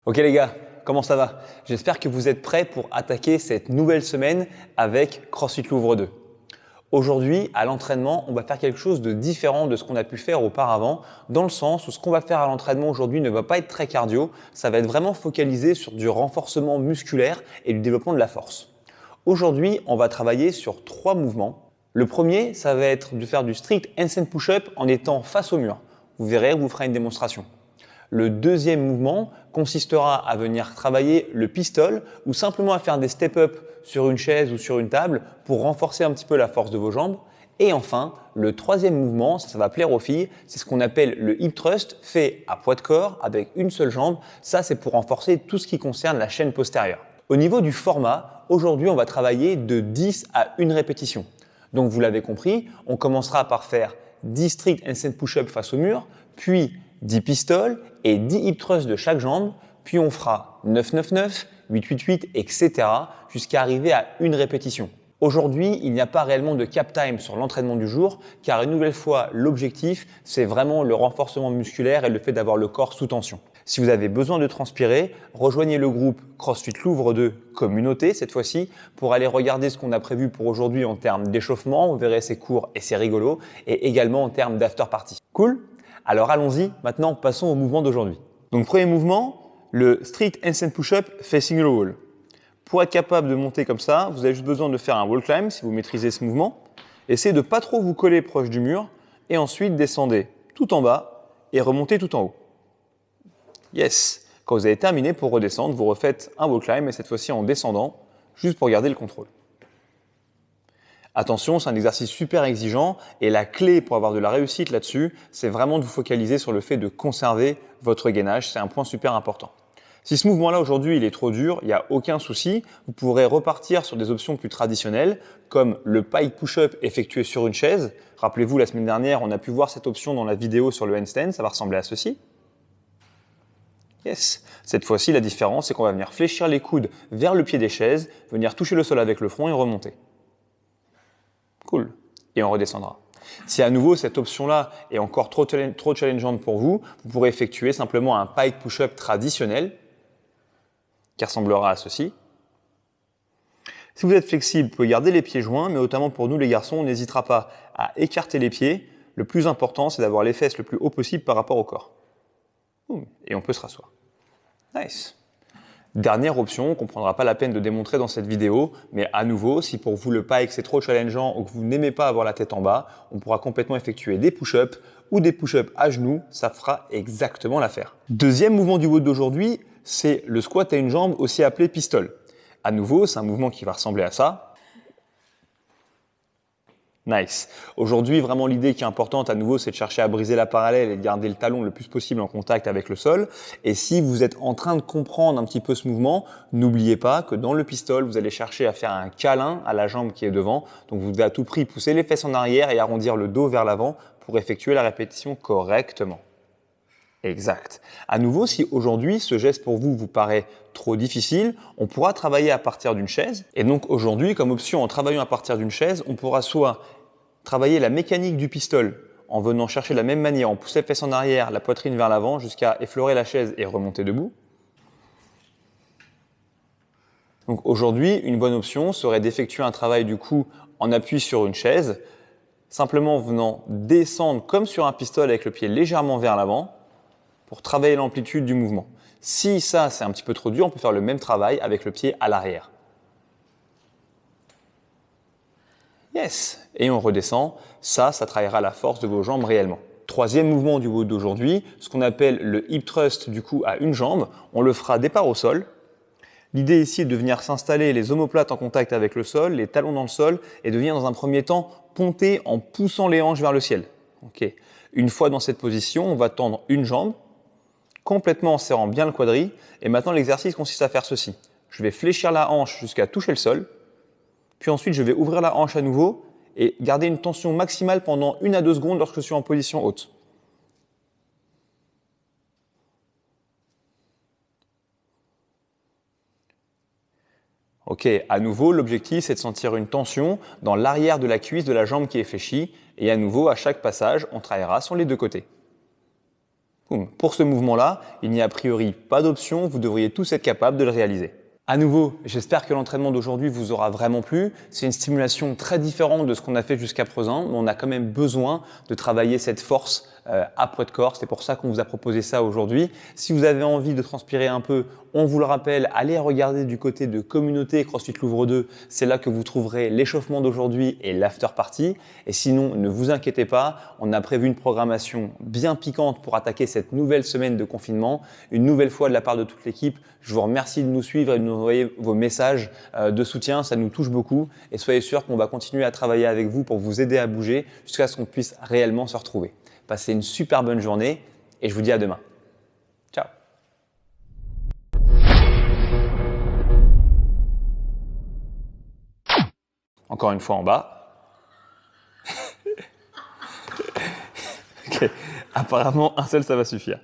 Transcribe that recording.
Ok les gars, comment ça va? J'espère que vous êtes prêts pour attaquer cette nouvelle semaine avec CrossFit Louvre 2. Aujourd'hui, à l'entraînement, on va faire quelque chose de différent de ce qu'on a pu faire auparavant, dans le sens où ce qu'on va faire à l'entraînement aujourd'hui ne va pas être très cardio, ça va être vraiment focalisé sur du renforcement musculaire et du développement de la force. Aujourd'hui, on va travailler sur 3 mouvements. Le premier, ça va être de faire du strict handstand push-up en étant face au mur. Vous verrez, on vous fera une démonstration. Le deuxième mouvement consistera à venir travailler le pistol ou simplement à faire des step-up sur une chaise ou sur une table pour renforcer un petit peu la force de vos jambes. Et enfin, le troisième mouvement, ça va plaire aux filles, c'est ce qu'on appelle le hip thrust fait à poids de corps avec une seule jambe. Ça, c'est pour renforcer tout ce qui concerne la chaîne postérieure. Au niveau du format, aujourd'hui, on va travailler de 10 à 1 répétition. Donc, vous l'avez compris, on commencera par faire 10 strict handstand push-up face au mur, puis 10 pistoles et 10 hip thrusts de chaque jambe, puis on fera 9-9-9, 8-8-8, etc. jusqu'à arriver à 1 répétition. Aujourd'hui, il n'y a pas réellement de cap time sur l'entraînement du jour, car une nouvelle fois, l'objectif, c'est vraiment le renforcement musculaire et le fait d'avoir le corps sous tension. Si vous avez besoin de transpirer, rejoignez le groupe CrossFit Louvre 2 Communauté cette fois-ci pour aller regarder ce qu'on a prévu pour aujourd'hui en termes d'échauffement. Vous verrez, c'est court et c'est rigolo, et également en termes d'after party. Cool? Alors allons-y, maintenant passons au mouvement d'aujourd'hui. Donc premier mouvement, le strict handstand push-up facing the wall. Pour être capable de monter comme ça, vous avez juste besoin de faire un wall climb si vous maîtrisez ce mouvement. Essayez de ne pas trop vous coller proche du mur et ensuite descendez tout en bas et remontez tout en haut. Yes. Quand vous avez terminé, pour redescendre, vous refaites un wall climb et cette fois-ci en descendant, juste pour garder le contrôle. Attention, c'est un exercice super exigeant et la clé pour avoir de la réussite là-dessus, c'est vraiment de vous focaliser sur le fait de conserver votre gainage. C'est un point super important. Si ce mouvement-là aujourd'hui il est trop dur, il n'y a aucun souci. Vous pourrez repartir sur des options plus traditionnelles comme le pike push-up effectué sur une chaise. Rappelez-vous, la semaine dernière, on a pu voir cette option dans la vidéo sur le handstand. Ça va ressembler à ceci. Yes. Cette fois-ci, la différence, c'est qu'on va venir fléchir les coudes vers le pied des chaises, venir toucher le sol avec le front et remonter. Cool. Et on redescendra. Si à nouveau cette option-là est encore trop challengeante pour vous, vous pourrez effectuer simplement un pike push-up traditionnel qui ressemblera à ceci. Si vous êtes flexible, vous pouvez garder les pieds joints, mais notamment pour nous les garçons, on n'hésitera pas à écarter les pieds. Le plus important, c'est d'avoir les fesses le plus haut possible par rapport au corps. Et on peut se rasseoir. Nice. Dernière option qu'on ne prendra pas la peine de démontrer dans cette vidéo, mais à nouveau, si pour vous le pike c'est trop challengeant ou que vous n'aimez pas avoir la tête en bas, on pourra complètement effectuer des push-ups ou des push-ups à genoux, ça fera exactement l'affaire. Deuxième mouvement du WOD d'aujourd'hui, c'est le squat à une jambe, aussi appelé pistol. À nouveau, c'est un mouvement qui va ressembler à ça. Nice. Aujourd'hui, vraiment l'idée qui est importante à nouveau, c'est de chercher à briser la parallèle et de garder le talon le plus possible en contact avec le sol. Et si vous êtes en train de comprendre un petit peu ce mouvement, n'oubliez pas que dans le pistol, vous allez chercher à faire un câlin à la jambe qui est devant. Donc vous devez à tout prix pousser les fesses en arrière et arrondir le dos vers l'avant pour effectuer la répétition correctement. Exact. À nouveau, si aujourd'hui ce geste pour vous vous paraît trop difficile, on pourra travailler à partir d'une chaise. Et donc aujourd'hui, comme option en travaillant à partir d'une chaise, on pourra soit travailler la mécanique du pistol en venant chercher de la même manière, on pousse les fesses en arrière, la poitrine vers l'avant jusqu'à effleurer la chaise et remonter debout. Donc aujourd'hui, une bonne option serait d'effectuer un travail du coup en appui sur une chaise, simplement en venant descendre comme sur un pistolet avec le pied légèrement vers l'avant pour travailler l'amplitude du mouvement. Si ça c'est un petit peu trop dur, on peut faire le même travail avec le pied à l'arrière. Yes. Et on redescend. Ça travaillera la force de vos jambes réellement. Troisième mouvement du WOD d'aujourd'hui, ce qu'on appelle le hip thrust du coup à une jambe. On le fera départ au sol. L'idée ici est de venir s'installer les omoplates en contact avec le sol, les talons dans le sol et de venir dans un premier temps ponter en poussant les hanches vers le ciel. Okay. Une fois dans cette position, on va tendre une jambe complètement en serrant bien le quadri. Et maintenant, l'exercice consiste à faire ceci. Je vais fléchir la hanche jusqu'à toucher le sol. Puis ensuite, je vais ouvrir la hanche à nouveau et garder une tension maximale pendant 1 à 2 secondes lorsque je suis en position haute. Ok, à nouveau, l'objectif c'est de sentir une tension dans l'arrière de la cuisse de la jambe qui est fléchie. Et à nouveau, à chaque passage, on travaillera sur les deux côtés. Boum. Pour ce mouvement-là, il n'y a a priori pas d'option, vous devriez tous être capables de le réaliser. À nouveau, j'espère que l'entraînement d'aujourd'hui vous aura vraiment plu. C'est une stimulation très différente de ce qu'on a fait jusqu'à présent, mais on a quand même besoin de travailler cette force à poids de corps. C'est pour ça qu'on vous a proposé ça aujourd'hui. Si vous avez envie de transpirer un peu, on vous le rappelle, allez regarder du côté de communauté CrossFit Louvre 2. C'est là que vous trouverez l'échauffement d'aujourd'hui et l'after party. Et sinon, ne vous inquiétez pas, on a prévu une programmation bien piquante pour attaquer cette nouvelle semaine de confinement. Une nouvelle fois de la part de toute l'équipe, je vous remercie de nous suivre et de nous envoyer vos messages de soutien. Ça nous touche beaucoup. Et soyez sûrs qu'on va continuer à travailler avec vous pour vous aider à bouger jusqu'à ce qu'on puisse réellement se retrouver. Passez une super bonne journée et je vous dis à demain. Ciao. Encore une fois en bas. Ok. Apparemment, un seul, ça va suffire.